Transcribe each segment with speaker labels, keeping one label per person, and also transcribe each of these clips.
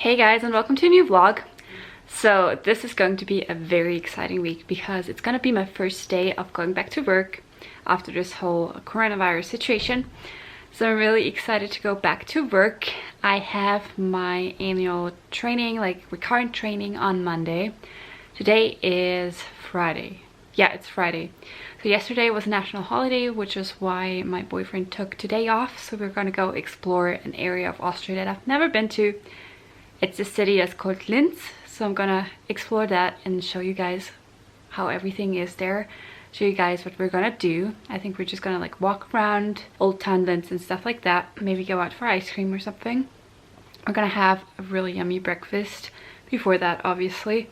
Speaker 1: Hey guys, and welcome to a new vlog. So this is going to be a very exciting week because it's gonna be my first day of going back to work after this whole coronavirus situation. So I'm really excited to go back to work. I have my annual training, like recurrent training, on Monday. Today is Friday. Yeah, it's Friday. So yesterday was a national holiday, which is why my boyfriend took today off. So we're gonna go explore an area of Austria that I've never been to. It's a city that's called Linz, so I'm gonna explore that and show you guys how everything is there. Show you guys what we're gonna do. I think we're just gonna like walk around Old Town Linz and stuff like that. Maybe go out for ice cream or something. We're gonna have a really yummy breakfast before that, obviously.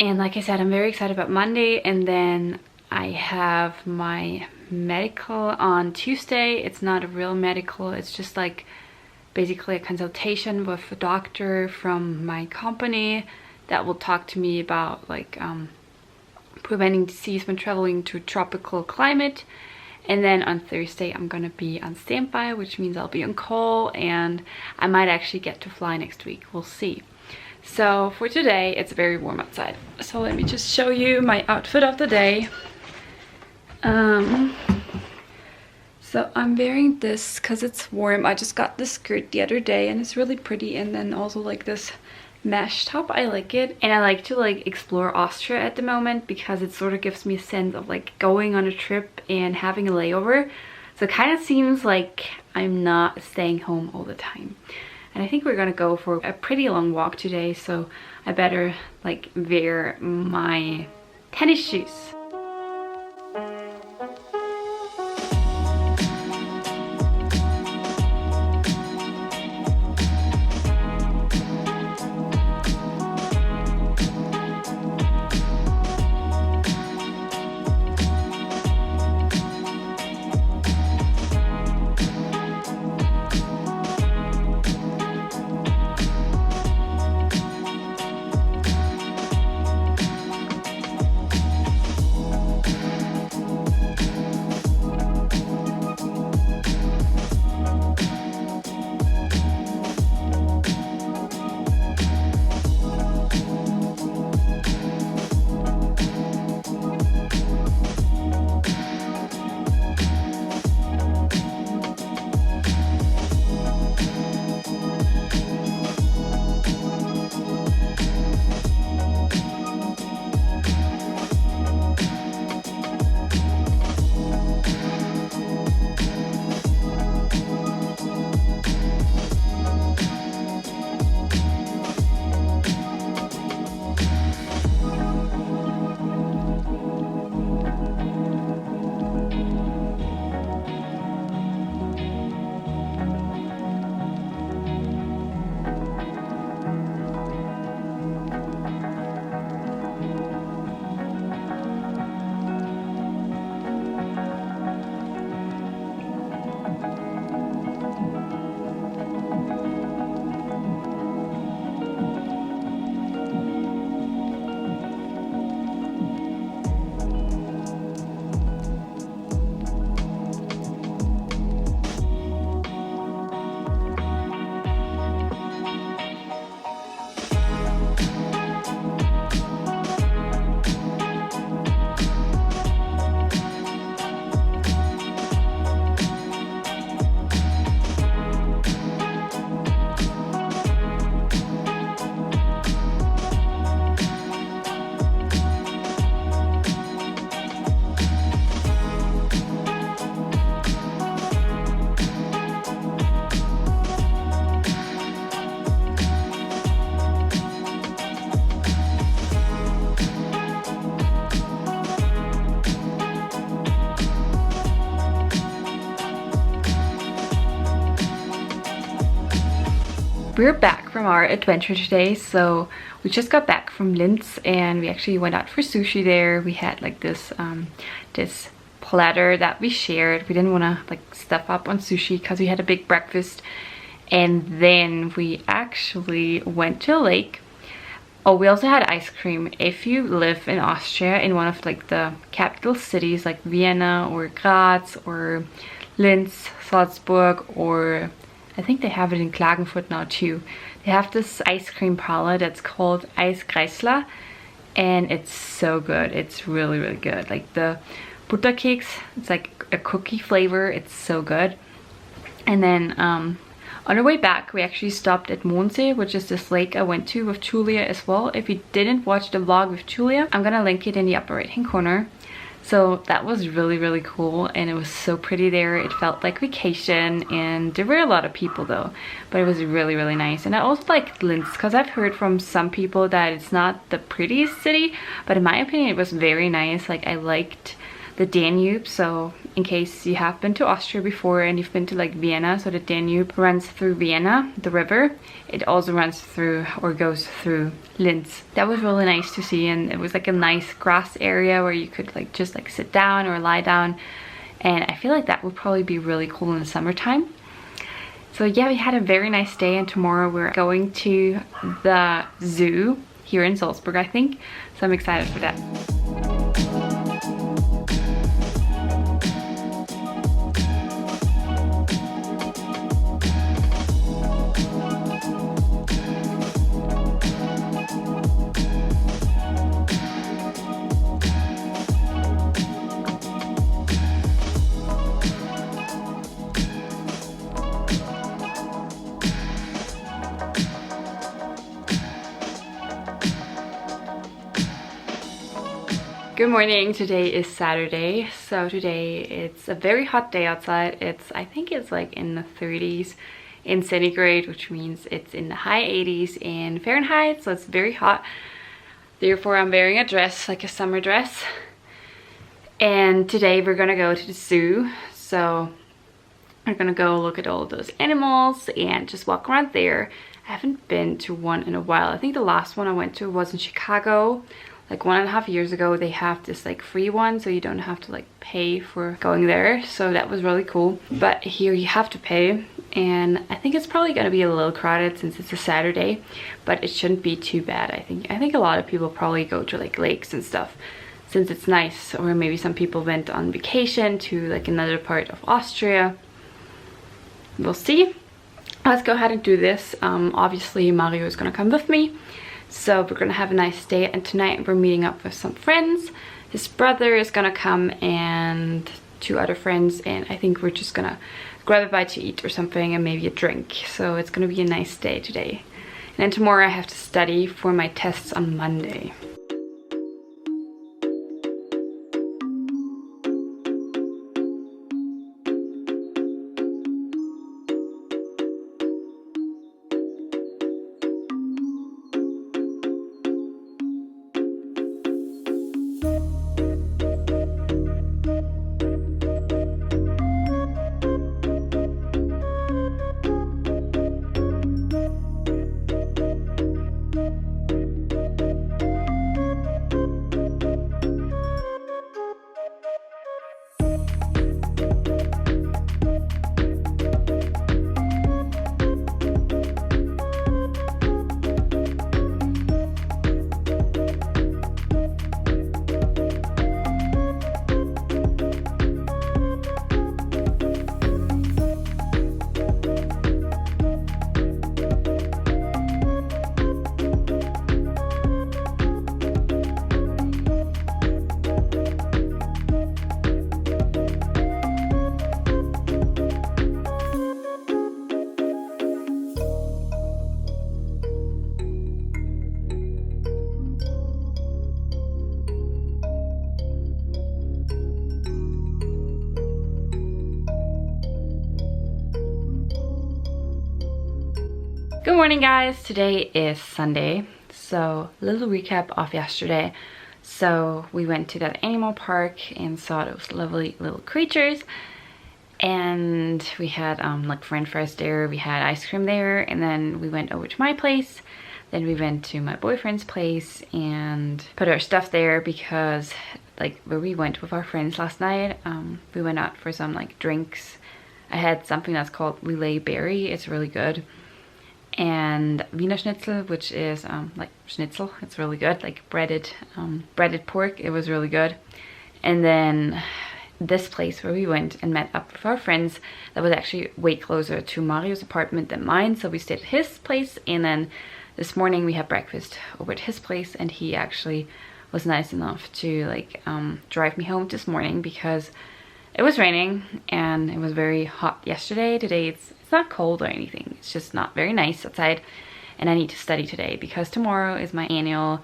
Speaker 1: And like I said, I'm very excited about Monday, and then I have my medical on Tuesday. It's not a real medical, it's just like basically a consultation with a doctor from my company that will talk to me about like preventing disease when traveling to tropical climate. And then on Thursday I'm gonna be on standby, which means I'll be on call, and I might actually get to fly next week. We'll see. So for today, it's very warm outside, so let me just show you my outfit of the day. So I'm wearing this because it's warm. I just got this skirt the other day and it's really pretty, and then also like this mesh top. I like it, and I like to like explore Austria at the moment because it sort of gives me a sense of like going on a trip and having a layover. So it kind of seems like I'm not staying home all the time. And I think we're gonna go for a pretty long walk today, so I better like wear my tennis shoes. We're back from our adventure today. So we just got back from Linz and we actually went out for sushi there. We had like this this platter that we shared. We didn't want to like stuff up on sushi because we had a big breakfast, and then we actually went to a lake. Oh, we also had ice cream. If you live in Austria, in one of like the capital cities like Vienna or Graz or Linz, Salzburg or I think they have it in Klagenfurt now too. They have this ice cream parlor that's called Eiskreisler, and it's so good. It's really, really good. Like the buttercakes, it's like a cookie flavor. It's so good. And then on our way back, we actually stopped at Mondsee, which is this lake I went to with Julia as well. If you didn't watch the vlog with Julia, I'm gonna link it in the upper right hand corner. So that was really, really cool, and it was so pretty there. It felt like vacation, and there were a lot of people though, but it was really, really nice. And I also liked Linz, because I've heard from some people that it's not the prettiest city, but in my opinion it was very nice. Like, I liked the Danube. So in case you have been to Austria before and you've been to like Vienna, so the Danube runs through Vienna, the river. It also runs through or goes through Linz. That was really nice to see, and it was like a nice grass area where you could like just like sit down or lie down, and I feel like that would probably be really cool in the summertime. So yeah, we had a very nice day, and tomorrow we're going to the zoo here in Salzburg, I think. So I'm excited for that. Good morning. Today is Saturday. So today it's a very hot day outside. I think it's like in the 30s in centigrade, which means it's in the high 80s in Fahrenheit. So it's very hot. Therefore I'm wearing a dress, like a summer dress. And today we're gonna go to the zoo. So we're gonna go look at all those animals and just walk around there. I haven't been to one in a while. I think the last one I went to was in Chicago. Like 1.5 years ago. They have this like free one, so you don't have to like pay for going there. So that was really cool. But here you have to pay, and I think it's probably gonna be a little crowded since it's a Saturday, but it shouldn't be too bad. I think a lot of people probably go to like lakes and stuff since it's nice, or maybe some people went on vacation to like another part of Austria. We'll see. Let's go ahead and do this. Obviously Mario is gonna come with me. So we're gonna have a nice day, and tonight we're meeting up with some friends. His brother is gonna come and 2 other friends, and I think we're just gonna grab a bite to eat or something and maybe a drink. So it's gonna be a nice day today. And then tomorrow I have to study for my tests on Monday. Good morning guys, today is Sunday, so a little recap of yesterday. So we went to that animal park and saw those lovely little creatures, and we had like French fries there, we had ice cream there, and then we went over to my place. Then we went to my boyfriend's place and put our stuff there because like where we went with our friends last night, we went out for some like drinks. I had something that's called Lillet Berry, it's really good. And Wiener Schnitzel, which is like schnitzel, it's really good, like breaded pork, it was really good. And then this place where we went and met up with our friends that was actually way closer to Mario's apartment than mine. So we stayed at his place, and then this morning we had breakfast over at his place, and he actually was nice enough to like drive me home this morning because it was raining and it was very hot yesterday. Today it's not cold or anything, it's just not very nice outside, and I need to study today because tomorrow is my annual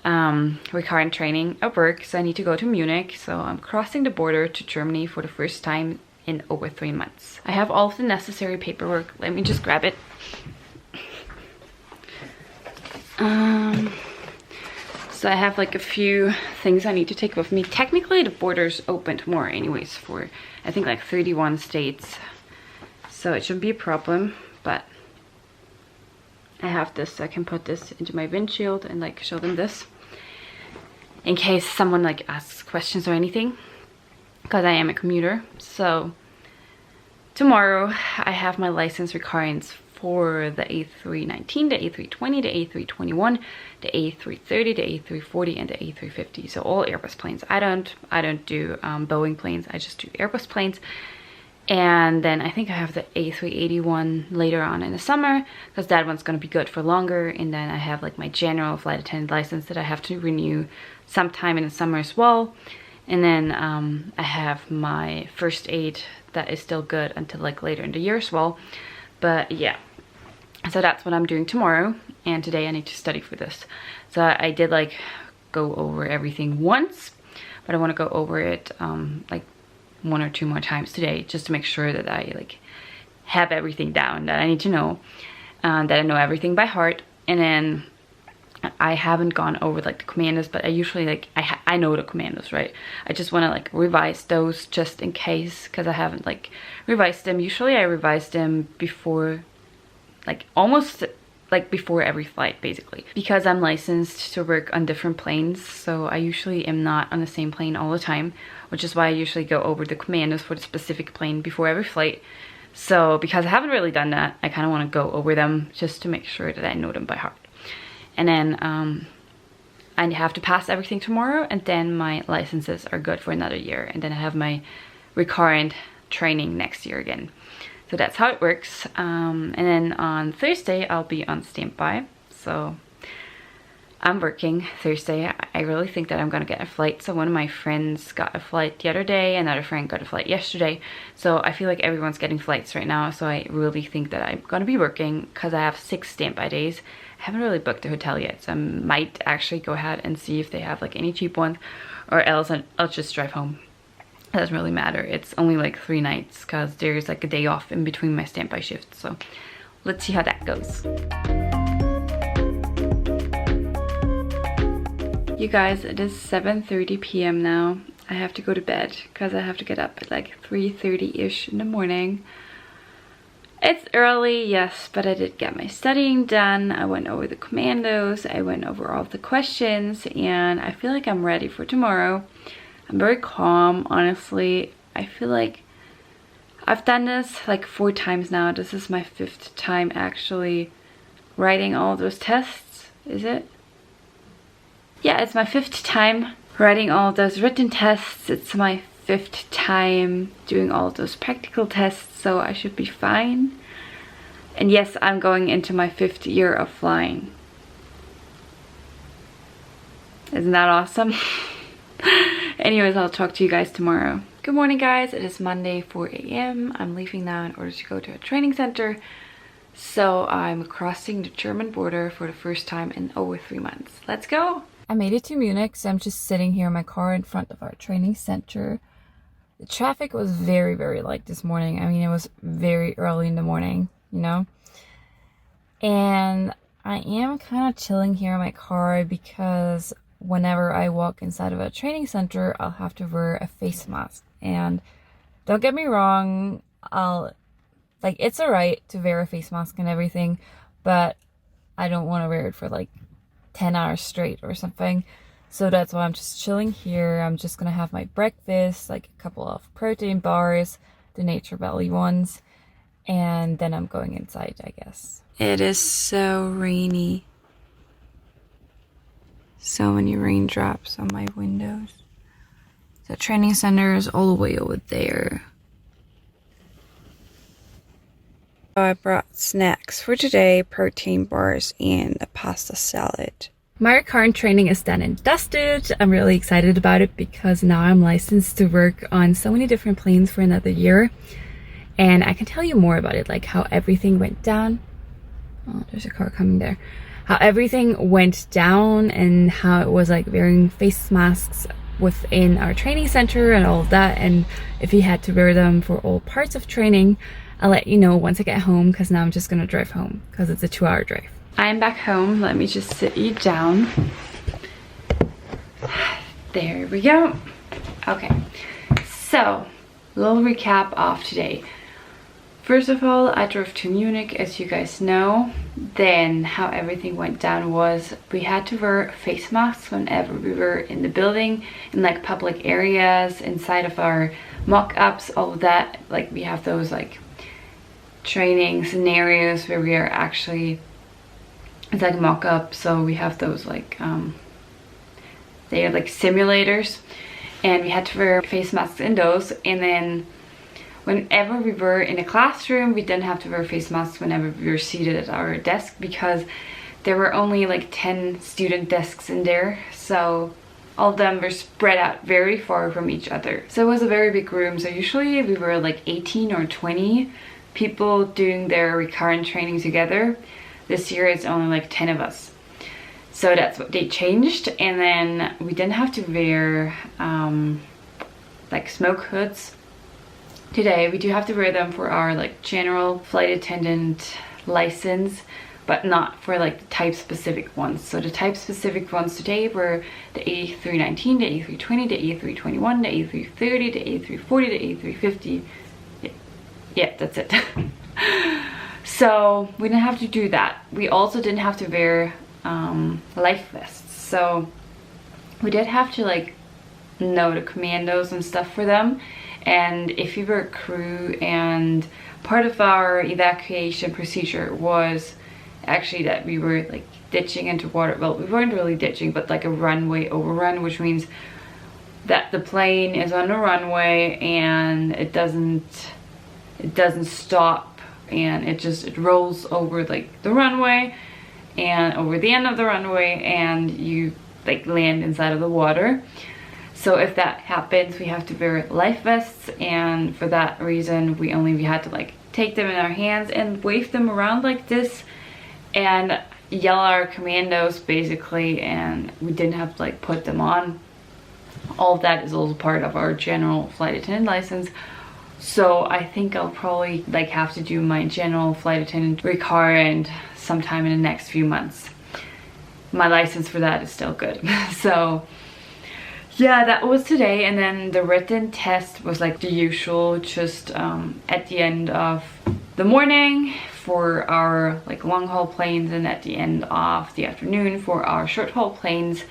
Speaker 1: recurrent training at work, so I need to go to Munich. So I'm crossing the border to Germany for the first time in over 3 months. I have all of the necessary paperwork. Let me just grab it. So I have like a few things I need to take with me. Technically the border's open tomorrow anyways for I think like 31 states, so it shouldn't be a problem, but I have this, so I can put this into my windshield and like show them this in case someone like asks questions or anything, because I am a commuter. So tomorrow I have my license recurrence for the A319, the A320, the A321, the A330, the A340, and the A350. So all Airbus planes. I don't do Boeing planes. I just do Airbus planes. And then I think I have the A381 later on in the summer, because that one's going to be good for longer. And then I have like my general flight attendant license that I have to renew sometime in the summer as well. And then I have my first aid that is still good until like later in the year as well. But yeah, so that's what I'm doing tomorrow, and today I need to study for this. So I did like go over everything once, but I want to go over it like 1 or 2 more times today, just to make sure that I like have everything down that I need to know, that I know everything by heart. And then I haven't gone over like the commandos, but I usually like I know the commandos, right? I just want to like revise those just in case, because I haven't like revised them. Usually I revise them before, like almost like before every flight basically, because I'm licensed to work on different planes. So I usually am not on the same plane all the time, which is why I usually go over the commandos for the specific plane before every flight. So because I haven't really done that, I kind of want to go over them just to make sure that I know them by heart. And then I have to pass everything tomorrow, and then my licenses are good for another year, and then I have my recurrent training next year again. So that's how it works. And then on Thursday I'll be on standby, so I'm working Thursday. I really think that I'm gonna get a flight. So one of my friends got a flight the other day, another friend got a flight yesterday. So I feel like everyone's getting flights right now. So I really think that I'm gonna be working because I have 6 standby days. I haven't really booked a hotel yet, so I might actually go ahead and see if they have like any cheap ones, or else I'll just drive home. It doesn't really matter. It's only like 3 nights because there's like a day off in between my standby shifts. So let's see how that goes. You guys, it is 7:30 p.m. now. I have to go to bed because I have to get up at like 3:30-ish in the morning. It's early, yes, but I did get my studying done. I went over the commandos, I went over all of the questions, and I feel like I'm ready for tomorrow. I'm very calm, honestly. I feel like I've done this like 4 times now. This is my 5th time actually writing all those tests, is it? Yeah, it's my 5th time writing all of those written tests. It's my 5th time doing all of those practical tests, so I should be fine. And yes, I'm going into my 5th year of flying. Isn't that awesome? Anyways, I'll talk to you guys tomorrow. Good morning, guys. It is Monday, 4 a.m. I'm leaving now in order to go to a training center. So I'm crossing the German border for the first time in over 3 months. Let's go. I made it to Munich, so I'm just sitting here in my car in front of our training center. The traffic was very, very light this morning. I mean, it was very early in the morning, you know? And I am kind of chilling here in my car because whenever I walk inside of a training center, I'll have to wear a face mask. And don't get me wrong, it's alright to wear a face mask and everything, but I don't want to wear it for like 10 hours straight or something. So that's why I'm just chilling here. I'm just gonna have my breakfast, like a couple of protein bars, the Nature Valley ones, and then I'm going inside, I guess. It is so rainy. So many raindrops on my windows. The training center is all the way over there. So I brought snacks for today, protein bars and a pasta salad. My current training is done and dusted. I'm really excited about it because now I'm licensed to work on so many different planes for another year. And I can tell you more about it, like how everything went down. Oh, there's a car coming there. How everything went down and how it was like wearing face masks within our training center and all of that. And if you had to wear them for all parts of training, I'll let you know once I get home, because now I'm just gonna drive home because it's a 2-hour drive. I'm back home. Let me just sit you down. There we go. Okay, so little recap of today. First of all, I drove to Munich, as you guys know. Then how everything went down was we had to wear face masks whenever we were in the building, in like public areas, inside of our mock-ups, all of that. Like we have those like training scenarios where we are actually, it's like mock-up, so we have those like they are like simulators, and we had to wear face masks in those. And then whenever we were in a classroom, we didn't have to wear face masks whenever we were seated at our desk, because there were only like 10 student desks in there, so all of them were spread out very far from each other. So it was a very big room, so usually we were like 18 or 20 people doing their recurrent training together. This year it's only like 10 of us. So that's what they changed. And then we didn't have to wear like smoke hoods today. We do have to wear them for our like general flight attendant license, but not for like the type specific ones. So the type specific ones today were the A319, the A320, the A321, the A330, the A340, the A350. Yeah, that's it. So we didn't have to do that. We also didn't have to wear life vests. So we did have to like know the commandos and stuff for them. And if you were a crew, and part of our evacuation procedure was actually that we were like ditching into water. Well, we weren't really ditching, but like a runway overrun, which means that the plane is on the runway and it doesn't stop, and it rolls over like the runway and over the end of the runway, and you like land inside of the water. So if that happens, we have to wear life vests, and for that reason we had to like take them in our hands and wave them around like this and yell our commandos basically, and we didn't have to like put them on. All of that is also part of our general flight attendant license. So I think I'll probably like have to do my general flight attendant recurrent sometime in the next few months. My license for that is still good. So yeah, that was today. And then the written test was like the usual, just at the end of the morning for our like long haul planes, and at the end of the afternoon for our short haul planes.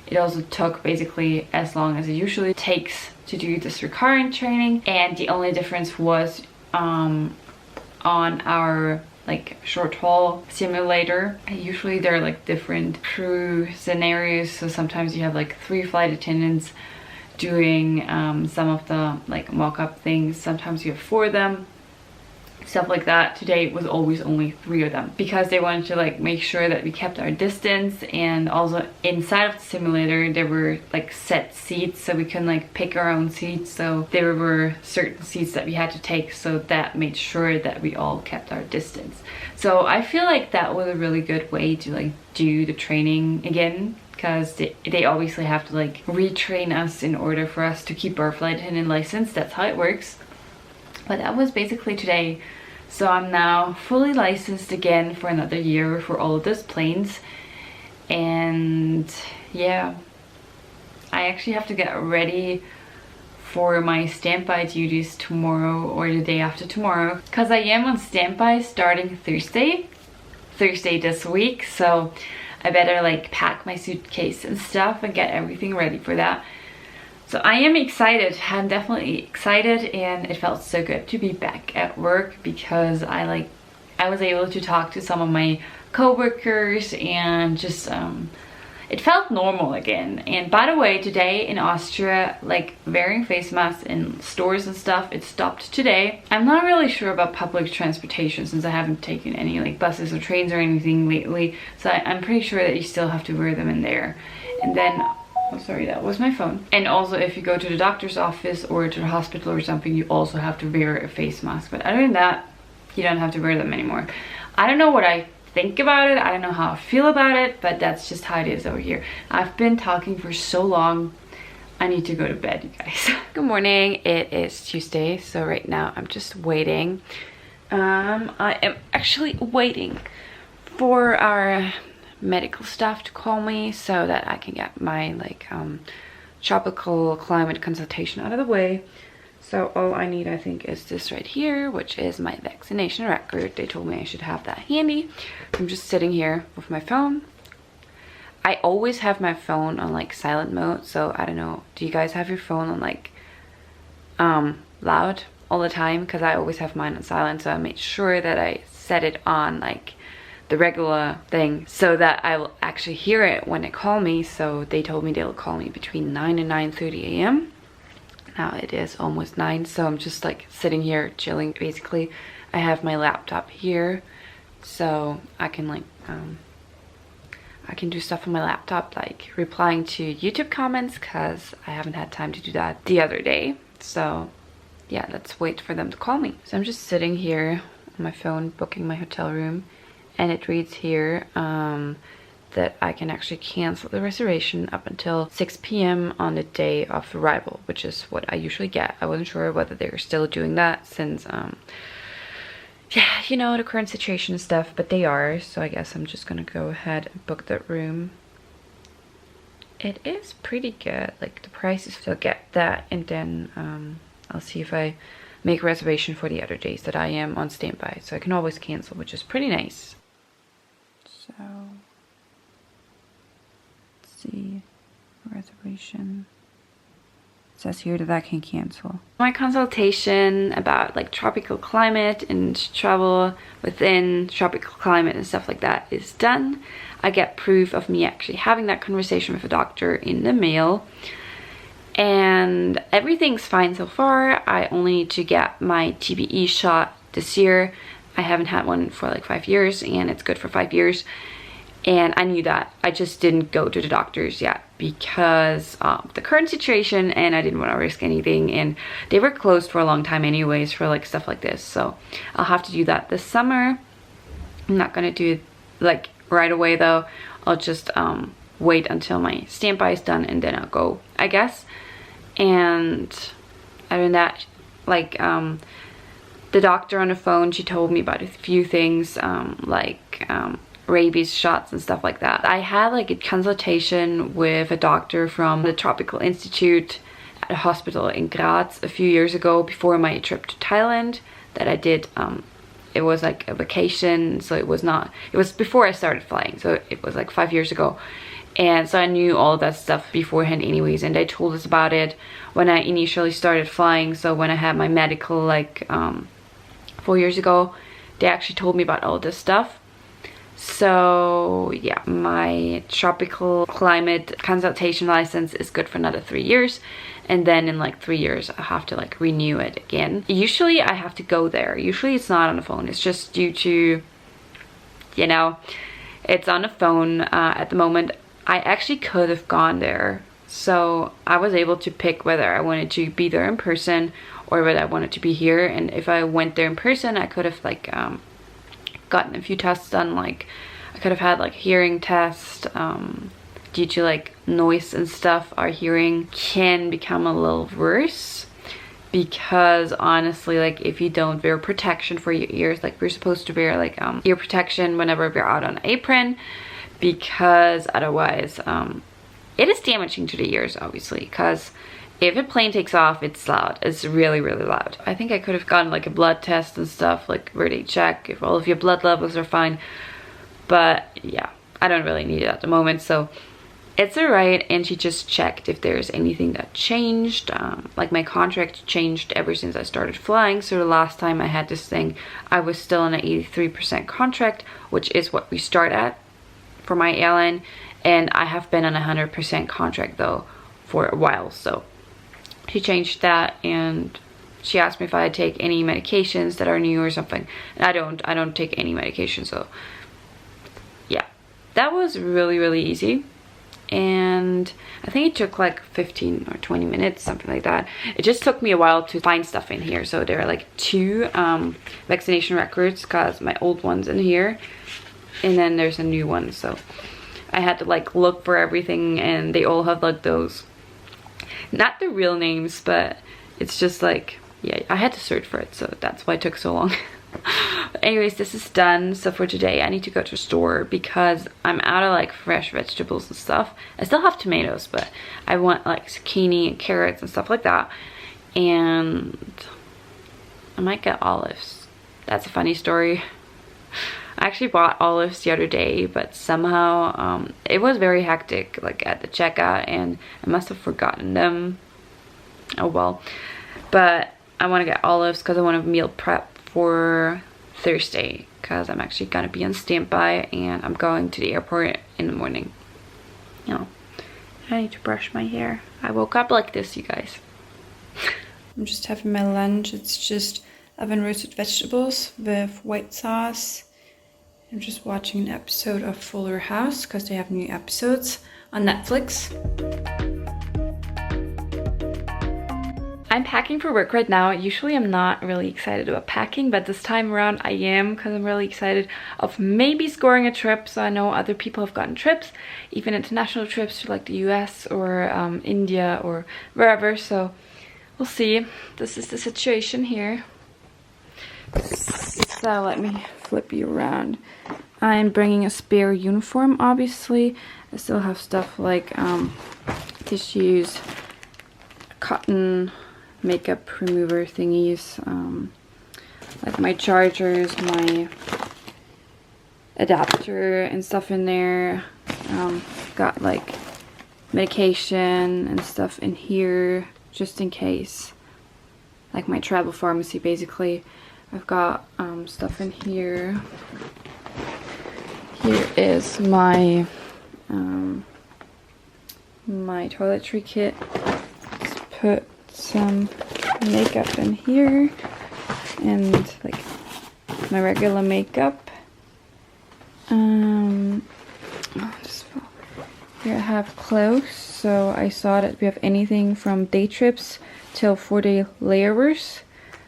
Speaker 1: It also took basically as long as it usually takes to do this recurrent training, and the only difference was on our like short haul simulator. Usually there are like different crew scenarios, so sometimes you have like 3 flight attendants doing some of the like mock-up things, sometimes you have 4 of them, stuff like that. Today it was always only 3 of them, because they wanted to like make sure that we kept our distance. And also inside of the simulator there were like set seats, so we couldn't like pick our own seats. So there were certain seats that we had to take, so that made sure that we all kept our distance. So I feel like that was a really good way to like do the training again, because they obviously have to like retrain us in order for us to keep our flight attendant license. That's how it works. But that was basically today. So I'm now fully licensed again for another year for all of those planes. And yeah, I actually have to get ready for my standby duties tomorrow or the day after tomorrow, because I am on standby starting Thursday this week. So I better like pack my suitcase and stuff and get everything ready for that. So I am excited. I'm definitely excited, and it felt so good to be back at work, because I was able to talk to some of my co-workers and just it felt normal again. And by the way, today in Austria, like wearing face masks in stores and stuff, it stopped today. I'm not really sure about public transportation since I haven't taken any like buses or trains or anything lately, so I'm pretty sure that you still have to wear them in there. And then, oh sorry, that was my phone. And also if you go to the doctor's office or to the hospital or something, you also have to wear a face mask. But other than that, you don't have to wear them anymore. I don't know what I think about it, I don't know how I feel about it, but that's just how it is over here. I've been talking for so long, I need to go to bed, you guys. Good morning, it is Tuesday, so right now I'm just waiting. I am actually waiting for our medical staff to call me so that I can get my like tropical climate consultation out of the way. So all I need, I think, is this right here, which is my vaccination record. They told me I should have that handy. I'm just sitting here with my phone. I always have my phone on like silent mode, so I don't know, do you guys have your phone on like loud all the time? Because I always have mine on silent, so I made sure that I set it on like the regular thing so that I will actually hear it when they call me. So they told me they'll call me between 9 and 9:30 a.m. Now it is almost 9, so I'm just like sitting here chilling basically. I have my laptop here, so I can like I can do stuff on my laptop like replying to YouTube comments, because I haven't had time to do that the other day. So yeah, let's wait for them to call me. So I'm just sitting here on my phone booking my hotel room, and it reads here that I can actually cancel the reservation up until 6 p.m. on the day of arrival, which is what I usually get. I wasn't sure whether they were still doing that since, yeah, you know, the current situation and stuff, but they are. So I guess I'm just gonna go ahead and book that room. It is pretty good, like the prices, so I'll get that, and then I'll see if I make a reservation for the other days that I am on standby. So I can always cancel, which is pretty nice. So see, reservation. It says here that I can cancel. My consultation about like tropical climate and travel within tropical climate and stuff like that is done. I get proof of me actually having that conversation with a doctor in the mail, and everything's fine so far. I only need to get my TBE shot this year. I haven't had one for like 5 years, and it's good for 5 years. And I knew that. I just didn't go to the doctors yet because of the current situation, and I didn't want to risk anything. And they were closed for a long time anyways for like stuff like this. So I'll have to do that this summer. I'm not going to do it like right away though. I'll just wait until my standby is done, and then I'll go, I guess. And other than that, like the doctor on the phone, she told me about a few things like rabies shots and stuff like that. I had like a consultation with a doctor from the Tropical Institute at a hospital in Graz a few years ago before my trip to Thailand that I did. It was like a vacation, so it was before I started flying, so it was like 5 years ago. And so I knew all that stuff beforehand anyways, and they told us about it when I initially started flying. So when I had my medical like 4 years ago, they actually told me about all this stuff. So yeah, my tropical climate consultation license is good for another 3 years, and then in like 3 years I have to like renew it again. Usually I have to go there. Usually it's not on the phone. It's just due to, you know, it's on the phone at the moment. I actually could have gone there, so I was able to pick whether I wanted to be there in person or whether I wanted to be here. And if I went there in person, I could have like gotten a few tests done. Like I could have had like hearing test. Due to like noise and stuff, our hearing can become a little worse, because honestly, like if you don't wear protection for your ears, like we're supposed to wear like ear protection whenever we're out on an apron, because otherwise it is damaging to the ears, obviously, because if a plane takes off, it's loud. It's really, really loud. I think I could have gotten like a blood test and stuff, like where they check if all of your blood levels are fine. But yeah, I don't really need it at the moment, so it's alright. And she just checked if there's anything that changed. Like my contract changed ever since I started flying. So the last time I had this thing, I was still on an 83% contract, which is what we start at for my airline. and I have been on a 100% contract though for a while. So she changed that, and she asked me if I take any medications that are new or something, and I don't take any medication. So yeah, that was really easy, and I think it took like 15 or 20 minutes, something like that. It just took me a while to find stuff in here. So there are like 2 vaccination records, because my old one's in here, and then there's a new one. So I had to like look for everything, and they all have like those, not the real names, but it's just like, yeah, I had to search for it, so that's why it took so long. But anyways, this is done. So for today I need to go to the store because I'm out of like fresh vegetables and stuff. I still have tomatoes, but I want like zucchini and carrots and stuff like that, and I might get olives. That's a funny story. I actually bought olives the other day, but somehow it was very hectic like at the checkout, and I must have forgotten them. Oh well. But I want to get olives because I want to meal prep for Thursday, because I'm actually gonna be on standby and I'm going to the airport in the morning. You know, I need to brush my hair. I woke up like this, you guys. I'm just having my lunch. It's just oven roasted vegetables with white sauce. I'm just watching an episode of Fuller House because they have new episodes on Netflix. I'm packing for work right now. Usually I'm not really excited about packing, but this time around I am, because I'm really excited of maybe scoring a trip. So I know other people have gotten trips, even international trips to like the US or India or wherever. So we'll see. This is the situation here. So let me flip you around. I'm bringing a spare uniform, obviously. I still have stuff like tissues, cotton makeup remover thingies, like my chargers, my adapter and stuff in there. Got like medication and stuff in here just in case, like my travel pharmacy basically. I've got stuff in here. Here is my my toiletry kit. Let's put some makeup in here, and like my regular makeup. Here I have clothes. So I saw that we have anything from day trips till 4-day layovers.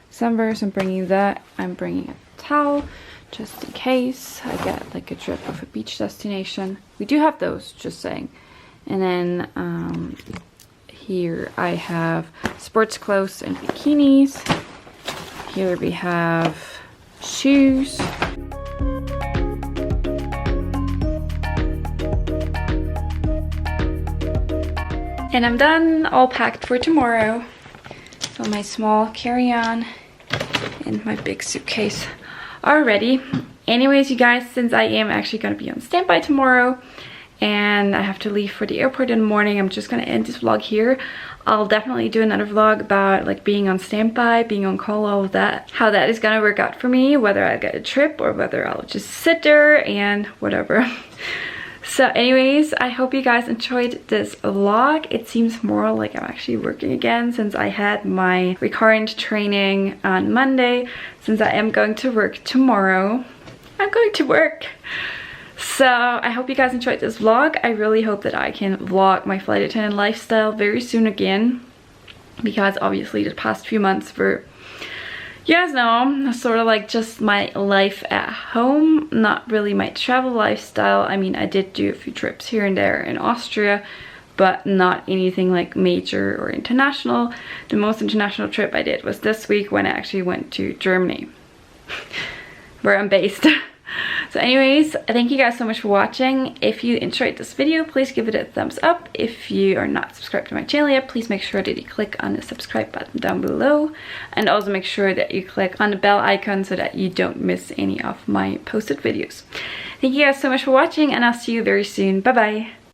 Speaker 1: Sunburst, I'm bringing that. I'm bringing a towel just in case I get like a trip of a beach destination. We do have those, just saying. And then here I have sports clothes and bikinis. Here we have shoes. And I'm done, all packed for tomorrow. So my small carry-on and my big suitcase are ready. Anyways, you guys, since I am actually going to be on standby tomorrow and I have to leave for the airport in the morning, I'm just going to end this vlog here. I'll definitely do another vlog about like being on standby, being on call, all of that, how that is going to work out for me, whether I get a trip or whether I'll just sit there and whatever. So anyways, I hope you guys enjoyed this vlog. It seems more like I'm actually working again since I had my recurrent training on Monday. Since I am going to work tomorrow, I'm going to work. So I hope you guys enjoyed this vlog. I really hope that I can vlog my flight attendant lifestyle very soon again, because obviously the past few months were, you guys know, sort of like just my life at home, not really my travel lifestyle. I mean, I did do a few trips here and there in Austria, but not anything like major or international. The most international trip I did was this week when I actually went to Germany, where I'm based. So anyways, thank you guys so much for watching. If you enjoyed this video, please give it a thumbs up. If you are not subscribed to my channel yet, please make sure that you click on the subscribe button down below, and also make sure that you click on the bell icon so that you don't miss any of my posted videos. Thank you guys so much for watching, and I'll see you very soon. Bye bye.